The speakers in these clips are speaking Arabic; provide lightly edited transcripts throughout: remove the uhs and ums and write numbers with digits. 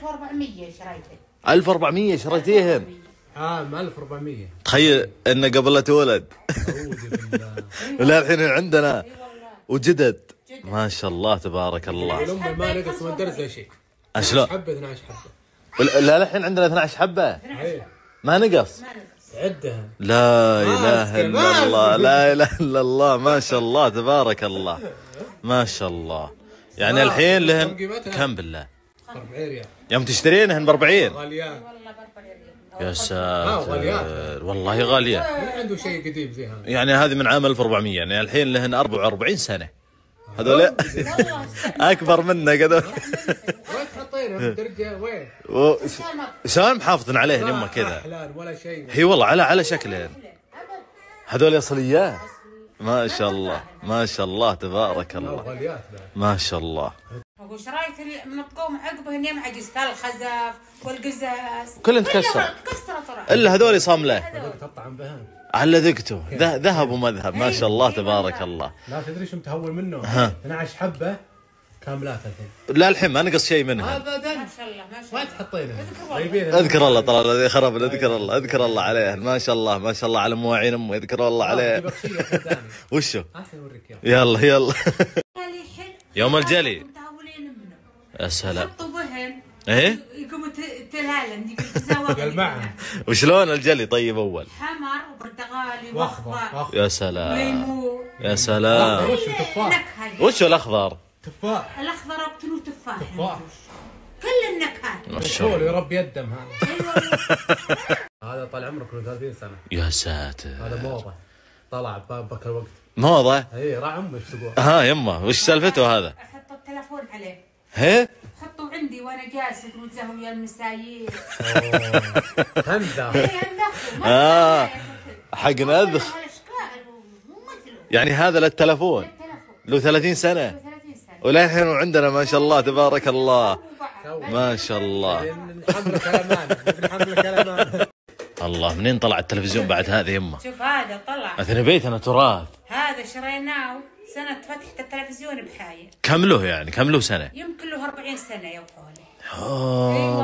1400 شريته. 1400 شريتيهن؟ عام 1400. تخيل انه قبل لا تولد. ولا الحين عندنا وجدد. ما شاء الله تبارك الله. الام ما نقص من درس ولا شيء. شلون؟ حبه 12 حبه. لا الحين عندنا 12 حبه. ما نقص. عدها. لا اله الا الله، لا اله الا الله، ما شاء الله تبارك الله، ما شاء الله. يعني الحين لهن كم بالله؟ 40 ريال. يوم تشترينهن ب 40. غاليان والله ب 40 ريال. يا ساتر والله غاليه. ما عنده شيء قديم زي هذا. يعني هذه من عام 1400، يعني الحين لهن 44 سنه. هذول اكبر منا هذول. وين تحطينها بالدرجه وين؟ شلون محافظين عليهن يمه كذا؟ احلال ولا شيء. هي والله على شكلهن. هذول اصليات. ما شاء الله ما شاء الله تبارك الله. غاليات ما شاء الله. اقول شرايط من تقوم عقبهن يم عجزت الخزف والقزاز كلهن تكسر. تكسرت الا هذول صامله. تطعم بهن. على ذقته ذهب ومذهب. ما شاء الله تبارك الله. لا تدري شو متهول منه؟ 12 حبه كاملات الحين. لا الحين ما نقص شيء منها. ابدا. ما شاء الله ما شاء وين الله. تحطينها؟ اذكر الله ترى الذي خرب. اذكر الله عليه. ما شاء الله ما شاء الله على مواعين امه. اذكر الله عليه. وشو؟ يلا يوم الجلي. متهولين منه. يا سلام. حطوا بهن. ايه يقوموا تلالن يتزاوجوا معه. وشلون الجلي طيب اول؟ حمر وبرتقالي واخضر. يا سلام ليمون. يا سلام. وش تفاح؟ وشو الاخضر؟ تفاح. الاخضر اقتلوا تفاح. تفاح. كل النكهات. ما شاء الله. يربي يدم هذا. هذا طال عمرك له 30 سنه. يا ساتر. هذا موضه. طلع بك الوقت. موضه؟ اي راح امه ايش تقول؟ ها يمه وش سالفته هذا؟ احط التلفون عليه. هي؟ حطوا عندي وانا جالسه متزهو ويا المسايير. هندا. حق نذخ. يعني هذا للتلفون له 30 سنه. ولا الحين عندنا ما شاء الله تبارك الله. ما شاء الله. نحملك الامان. الله منين طلع التلفزيون بعد هذا يمه؟ شوف هذا طلع. مثلا بيتنا تراث. هذا شريناه سنة فتحة التلفزيون بحاية. كم له يعني؟ كم له سنة؟ يمكن له 40 سنة يا وحولي.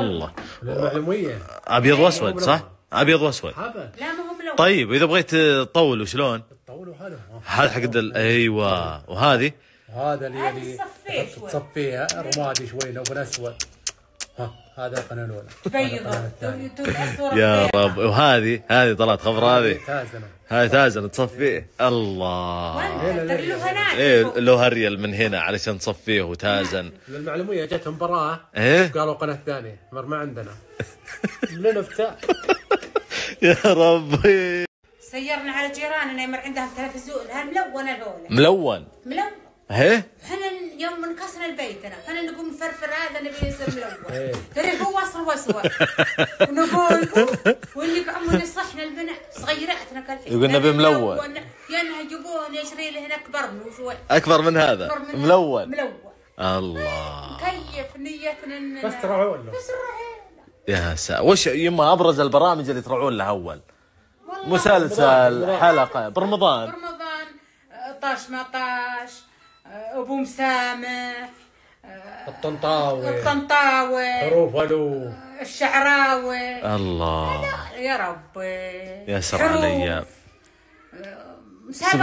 الله. المعلومية. أبيض وأسود صح؟ أبيض وأسود. لا ما هو ملون. طيب وإذا بغيت تطول وشلون؟ تطول هذا. هذا حق أيوة. وهذه؟ هذا اللي تصفيه شوي. تصفيها رمادي شوي لو بالأسود. هذا القناة الأولى. بيضة. يا رب. وهذه طلعت خبر هذه. تازنة. هاي تازن تصفيه. الله. ايه له هريل من هنا علشان تصفيه وتازن. المعلومية جت مباراة. ايه قالوا قناة ثانية ما عندنا. لنا افتاء. يا ربي. سيرنا على جيراننا يمر عندهم تلفزيون هالملون هذول. ملون. ايه احنا يوم انكسر البيت احنا نقوم نفرفر هذا نبي يصير ملون. ترى هو وصل وسوى. ونقول واللي عمو نصحنا البنات صغيراتنا كالحين. يقول نبي ملون. يا انها يجيبون يشري لي هنا اكبر منه شوي. اكبر من هذا. ملون. الله. كيف نيتنا بس ترعون له. يا وش يما ابرز البرامج اللي ترعون لها اول؟ مسلسل حلقة برمضان. طاش ما طاش. ابو مسامح. الطنطاوي. حروف الو. الشعراوي. الله. يا ربي. يا سرع الايام.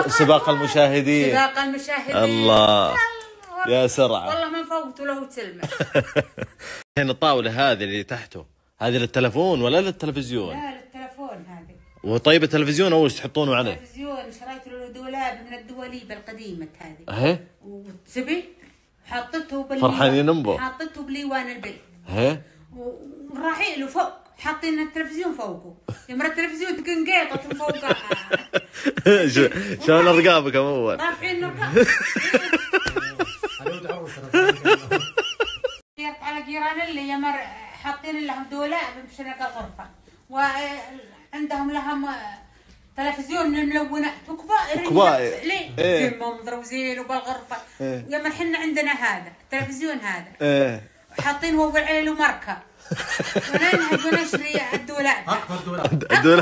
سباق المشاهدين. الله. يا سرعة. والله ما فوقته له تلمح. هنا الطاولة هذه اللي تحته هذه للتلفون ولا للتلفزيون؟ لا للتلفون هذه. وطيب التلفزيون اول تحطونه عليه؟ التلفزيون شريت له دولاب من الدواليب القديمة هذه. اهي. وتبي حطته فرحانين انبو. حطته بليوان البيت. اهي. ورايحين له فوق حاطين التلفزيون فوقه. يمر التلفزيون تقنقيطة من فوقها. شلون رقابكم اول؟ رافعين الرقاب. على جيران اللي يمر حاطين لهم دولاب بشنك الغرفة وعندهم لهم تلفزيون من الملونات وكبار ليه؟ زين منظر وزين وبالغرفة. يمر حنا عندنا هذا التلفزيون هذا حاطين هو بالعيل ومركب وننهج ونشري الدولاب.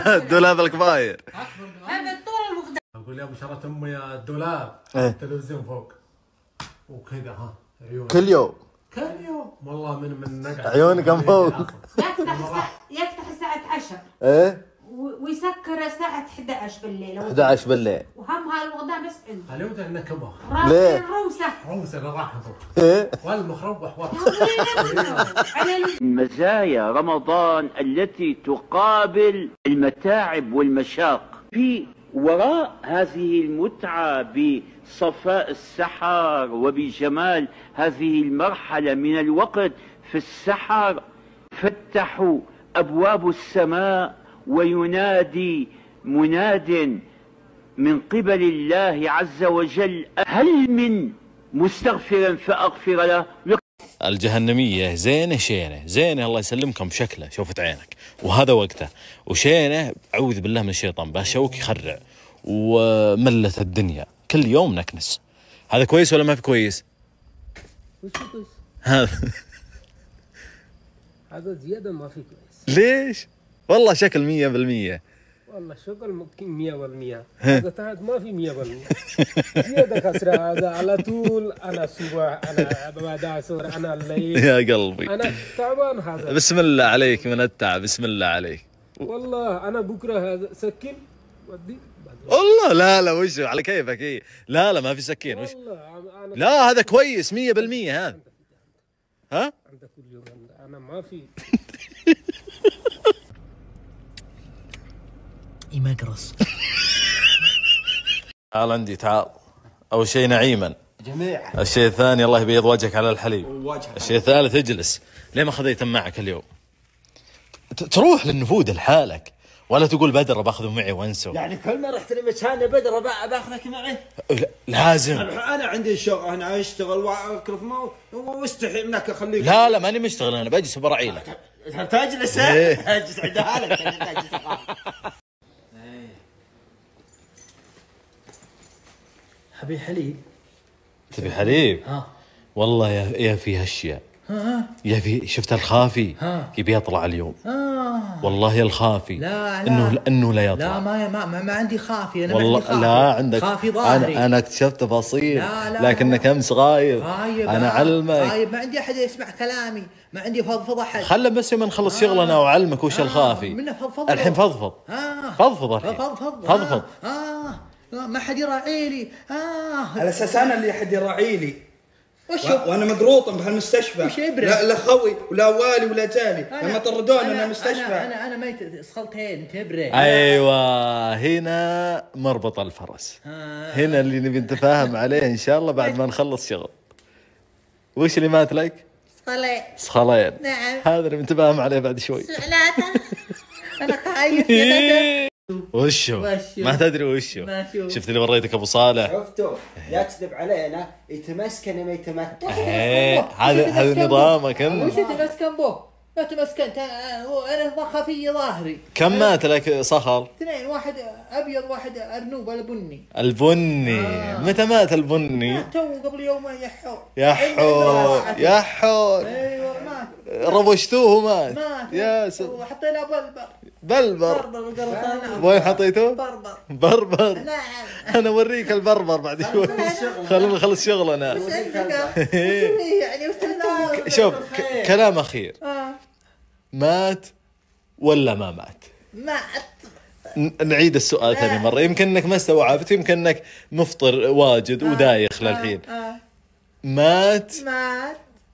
الدولاب الكباير هذا طول المقدار. اقول يا ابو شرت امي الدولاب التلفزيون فوق وكذا عيون كل يوم كل يوم والله من نقعد عيونك انفوق. يفتح الساعة 10 ايه ويسكر الساعة 11 بالليل 11 بالليل. وهم هالغداء بس عنده. اليوم بدنا كبه. ليه؟ روسة راحته. ايه والمخربح مزايا رمضان التي تقابل المتاعب والمشاق. في وراء هذه المتعة بصفاء السحر وبجمال هذه المرحلة من الوقت في السحر فتحوا أبواب السماء وينادي مناد من قبل الله عز وجل: هل من مستغفر فأغفر له. الجهنمية زينة شينة زينة الله يسلمكم بشكله شوفت عينك وهذا وقته، وشينة أعوذ بالله من الشيطان باشوك يخرع وملت الدنيا كل يوم نكنس. هذا كويس ولا ما في كويس؟ هذا زيادة ما في كويس. ليش؟ والله شكل 100%. والله شغل ممكن 100%. هذا تحت ما في 100%. زيادة خسرة هذا على طول. أنا صبح أنا بعد عصر أنا الليل. يا قلبي أنا تعبان هذا. بسم الله عليك من التعب بسم الله عليك. والله أنا بكرة هذا سكين ودي. والله لا وش على كيفك ايه. لا ما في سكين وش. والله لا هذا كويس 100% هذا. ها؟ أنت كل يوم أنا ما في. يمقرص. تعال عندي تعال. أول شيء نعيما. جميع. الشيء الثاني الله يبيض وجهك على الحليب. الشيء الثالث اجلس. ليه ما خذيتهم معك اليوم؟ تروح للنفود لحالك ولا تقول بدر باخذه معي وانسوا. يعني كل ما رحت لمكان بدر باخذك معي؟ لازم. انا عندي شغل هنا اشتغل واكرف واستحي منك اخليك. لا ماني مشتغل انا بجلس براعيلك. تجلس اجلس عند حالك. حبي حليب. تبي حليب؟ ها والله يا في هالاشياء. يا في شفت الخافي يبي يطلع اليوم. والله يا الخافي لا انه لا يطلع. لا ما عندي خافي انا. والله خافي. لا عندك خافي ظاهري. انا اكتشفت تفاصيل. لا لكنك امس غايب. انا علمك. غايب ما عندي احد يسمع كلامي، ما عندي فضفض احد. خله بس يوم نخلص شغلنا واعلمك وش الخافي. منه فضفض. الحين فضفض. فضفض الحين. فضفض. ما حد يراعي لي. على اساس انا اللي حد يراعي لي. وانا مقروط بهالمستشفى. لا خوي ولا والي ولا تالي لما طردوني من المستشفى. انا ميت صخلتين تبري. ايوه هنا مربط الفرس. هنا اللي نبي نتفاهم عليه ان شاء الله بعد ما نخلص شغل. وش اللي مات لك؟ صخلين. نعم. هذا اللي نتفاهم عليه بعد شوي. انا خايف. وشو؟ ما تدري وشو؟ شفت اللي وريتك ابو صالح؟ شفته يكذب علينا يتمسكن ما يتمتع. هذا نظامك انت. وش يتمسكن به؟ ما تمسكنت انا خفي ظاهري. كم مات لك صخر؟ 2، واحد ابيض واحد ارنوب البني. متى مات البني؟ تو قبل يومين يحور. ايوه مات. روشتوه مات. يا وحطينا بلبر. وين حطيته؟ بربر. نعم. انا اوريك البربر بعد شوي. خلونا نخلص شغلنا. يعني شوف كلام اخير. مات ولا ما مات؟ نعيد السؤال ثاني مرة. يمكن انك ما استوعبت، يمكن انك مفطر واجد ودايخ للحين. مات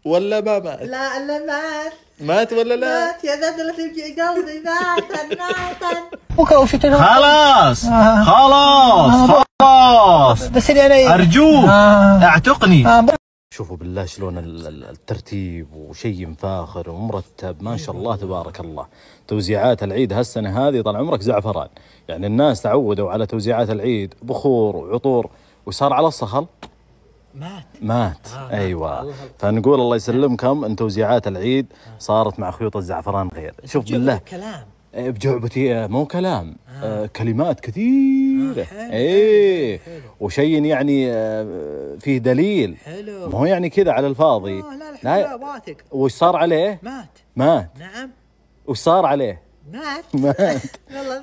ولا ما مات؟ لا مات ولا لا؟ مات يا ذا في قلبي. خلاص بس انا ارجوك اعتقني. شوفوا بالله شلون الترتيب وشيء فاخر ومرتب ما شاء الله تبارك الله. توزيعات العيد هالسنة هذه طال عمرك زعفران. يعني الناس تعودوا على توزيعات العيد بخور وعطور وصار على الصخل مات. ايوه فنقول الله يسلمكم ان توزيعات العيد صارت مع خيوط الزعفران غير. شوف بالله كلام بجعبتي مو كلام. كلمات كثيرة. ايه وشيء يعني فيه دليل. حلو. ما هو يعني كذا على الفاضي. لا واثق. وش صار عليه؟ مات. نعم. وش صار عليه؟ مات.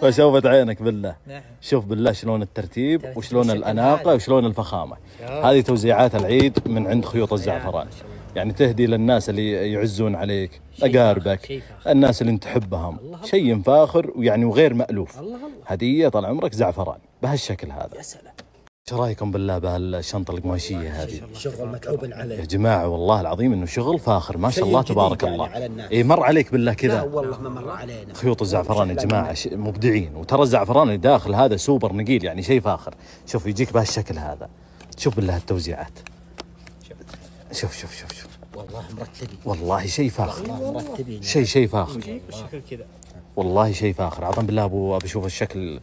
فشوفت عينك بالله. نعم. شوف بالله شلون الترتيب وشلون الأناقة وشلون الفخامة. هذه توزيعات العيد من عند خيوط الزعفران. يعني تهدي للناس اللي يعزون عليك، اقاربك، الناس اللي انت تحبهم، شيء فاخر ويعني وغير مألوف. هدية طال عمرك زعفران بهالشكل هذا. يا سلام. ايش رايكم بالله بهالشنطه القماشيه هذه؟ شغل متعوب عليه يا جماعه، والله العظيم انه شغل فاخر ما شاء الله تبارك الله. اي مر عليك بالله كذا؟ لا والله ما مر علينا. خيوط الزعفران يا جماعه مبدعين، وترى الزعفران اللي داخل هذا سوبر نقيل، يعني شيء فاخر. شوف يجيك بهالشكل هذا، شوف بالله التوزيعات، شوف شوف شوف شوف والله مرتبين، والله شيء فاخر، والله مرتبين، شيء فاخر بالشكل كذا، والله شيء فاخر. عطنا بالله ابو اشوف الشكل.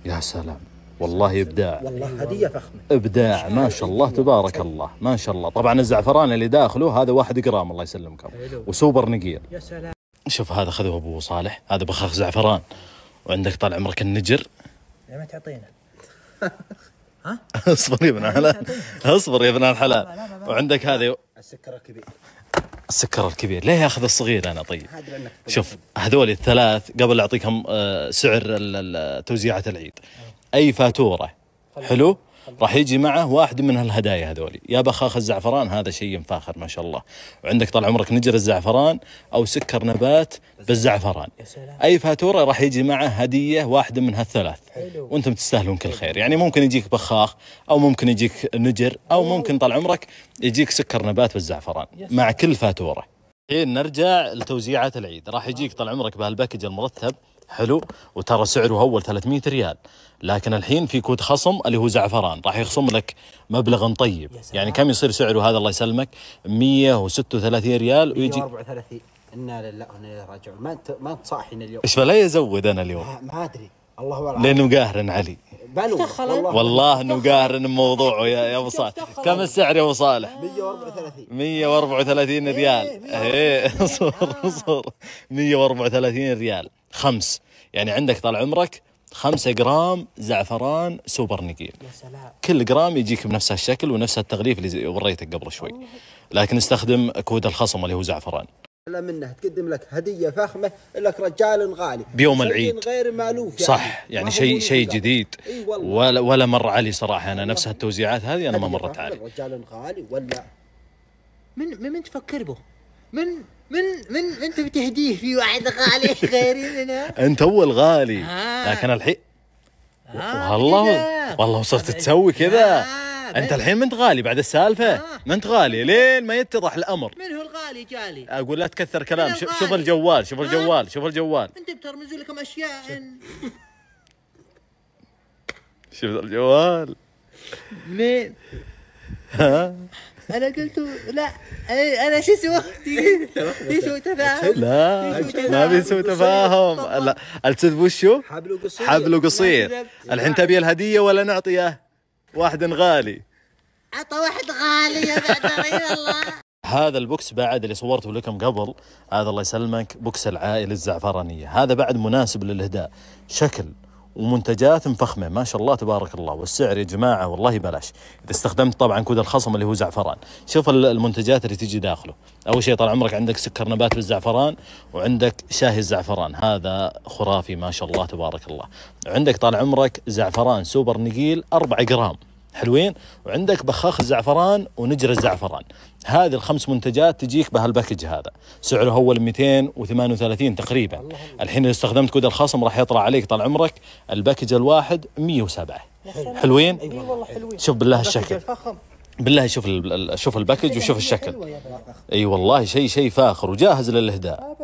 يا سلام والله ابداع، والله هديه فخمه، ابداع ما شاء الله تبارك الله ما شاء الله. طبعا الزعفران اللي داخله هذا 1 جرام الله يسلمكم، وسوبر نقيل. يا سلام. شوف هذا خذوه ابو صالح، هذا بخاخ زعفران، وعندك طال عمرك النجر. ما تعطينا ها؟ اصبر يا ابن الحلال، اصبر يا ابن الحلال. وعندك هذا السكر الكبير، السكر الكبير. ليه ياخذ الصغير انا؟ طيب شوف هذول الثلاث قبل اعطيكم سعر توزيعات العيد. اي فاتوره حلو راح يجي معه واحد من هالهدايا هذولي، يا بخاخ الزعفران هذا شيء فاخر ما شاء الله، وعندك طال عمرك نجر الزعفران او سكر نبات بالزعفران. اي فاتوره راح يجي معه هديه واحده من هالثلاث، وانتم تستاهلون كل خير. يعني ممكن يجيك بخاخ، او ممكن يجيك نجر، او ممكن طال عمرك يجيك سكر نبات بالزعفران مع كل فاتوره. الحين نرجع لتوزيعات العيد. راح يجيك طال عمرك بهالباكج المرتب حلو، وترى سعره اول 300 ريال، لكن الحين في كود خصم اللي هو زعفران راح يخصم لك مبلغ طيب. يعني كم يصير سعره هذا الله يسلمك؟ 136 ريال ويجي 134. انا لله وانا راجعون. ما انت صاحين اليوم. ايش فلا يزود انا اليوم؟ ما ادري الله اعلم، لانه قاهر علي. والله انه قاهر موضوعه يا ابو صالح. كم السعر يا ابو صالح؟ 134 ريال. ايه اصبر 134 ريال 5. يعني عندك طال عمرك 5 جرام زعفران سوبر نقيل. يا سلام. كل جرام يجيك بنفس الشكل ونفس التغليف اللي وريتك قبل شوي، لكن استخدم كود الخصم اللي هو زعفران. لا منه تقدم لك هديه فخمه، لك رجال غالي بيوم العيد غير مالوف. يعني صح، يعني شيء جديد. ولا مر علي صراحه. انا نفس هالتوزيعات هذه انا ما مرت علي. رجال غالي ولا من تفكر به؟ من انت بتهديه في واحد غالي غيري منها؟ انت اول غالي. لكن الحين والله صرت تسوي كذا. انت الحين ما انت غالي بعد السالفه. ما انت غالي لين ما يتضح الامر. من هو الغالي جالي؟ اقول لا تكثر كلام. شوف الجوال، شوف الجوال، شوف الجوال. انت بترمزوا لكم اشياء. شوف الجوال. مين؟ ها؟ انا قلت لا. انا شو سويت؟ في سوء تفاهم. لا ما في سوء تفاهم. لا التذب وشو؟ حبل قصير. الحين تبي الهديه ولا نعطيه واحد غالي؟ عطى واحد غالي يا بعد الله. هذا البوكس بعد اللي صورته لكم قبل، هذا الله يسلمك بوكس العائلة الزعفرانية. هذا بعد مناسب للإهداء، شكل ومنتجات مفخمة ما شاء الله تبارك الله. والسعر يا جماعة والله بلاش إذا استخدمت طبعا كود الخصم اللي هو زعفران. شوف المنتجات اللي تيجي داخله. أول شيء طال عمرك عندك سكر نبات بالزعفران، وعندك شاهي الزعفران هذا خرافي ما شاء الله تبارك الله. عندك طال عمرك زعفران سوبر نقيل 4 جرام حلوين، وعندك بخاخ الزعفران ونجر الزعفران. هذه ال5 منتجات تجيك بهالباكج هذا، سعره أول 238 تقريبا. الحين إذا استخدمت كود الخصم راح يطلع عليك طال عمرك الباكج الواحد 107. حلوين؟ شوف بالله الشكل، بالله شوف الباكج وشوف الشكل. اي والله شيء فاخر وجاهز للإهداء.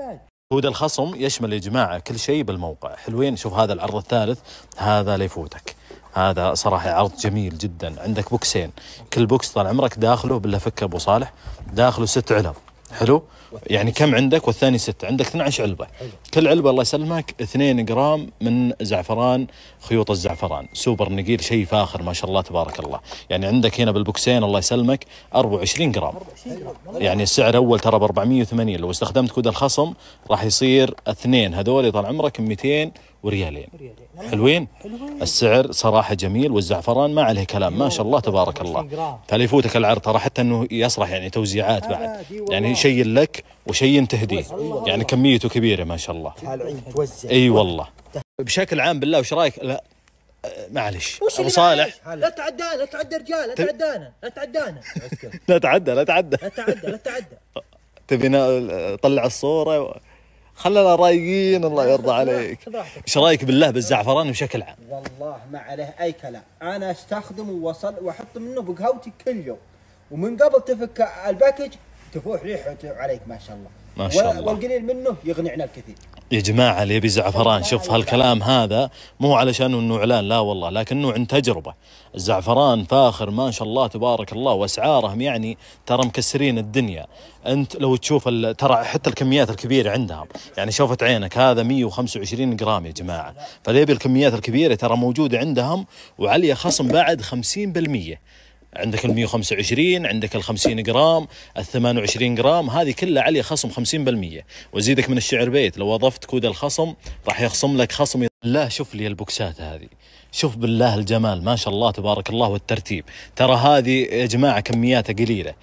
كود الخصم يشمل يا جماعة كل شيء بالموقع. حلوين؟ شوف هذا العرض الثالث، هذا لا يفوتك. هذا صراحة عرض جميل جدا. عندك بوكسين، كل بوكس طال عمرك داخله بالله فك أبو صالح داخله 6 علب. حلو؟ يعني كم عندك؟ والثاني 6، عندك 12 علبة. كل علبة الله يسلمك 2 جرام من زعفران، خيوط الزعفران سوبر نقيل، شيء فاخر ما شاء الله تبارك الله. يعني عندك هنا بالبوكسين الله يسلمك 24 جرام. يعني السعر أول ترى ب480، لو استخدمت كود الخصم راح يصير 2 هذول طال عمرك 200 وريالين. حلوين؟ السعر صراحة جميل، والزعفران ما عليه كلام ما شاء الله تبارك الله. فلا يفوتك العرض ترى، حتى انه يصلح يعني توزيعات بعد، يعني شيء لك وشيء تهديه، يعني كميته كبيرة ما شاء الله. اي والله. بشكل عام بالله وش رايك؟ لا معلش ابو صالح لا تعدانا، لا تعدى رجال، لا تعدانا، لا تعدانا. لا تعدى لا تعدى لا تعدى، لا تعدى. تبينا طلع الصورة خلنا رايقين. الله يرضى عليك. ايش رايك بالله بالزعفران بشكل عام؟ والله ما عليه اي كلام، انا استخدمه واحط منه بقهوتي كل يوم، ومن قبل تفك الباكج تفوح ريحته عليك ما شاء الله. ما شاء الله. والقليل منه يغنينا الكثير. يا جماعة اللي يبي زعفران، شوف هالكلام هذا مو علشان انه اعلان، لا والله، لكنه عن تجربة. الزعفران فاخر ما شاء الله تبارك الله، واسعارهم يعني ترى مكسرين الدنيا. انت لو تشوف ترى حتى الكميات الكبيرة عندهم، يعني شوفت عينك هذا 125 جرام يا جماعة، فاللي يبي الكميات الكبيرة ترى موجودة عندهم، وعليها خصم بعد 50%. عندك 125، عندك 50 جرام، 28 جرام، هذه كلها عليها خصم 50%. وزيدك من الشعر بيت لو اضفت كود الخصم راح يخصم لك خصم. لا شوف لي البوكسات هذه، شوف بالله الجمال ما شاء الله تبارك الله والترتيب. ترى هذه يا جماعة كمياتها قليلة.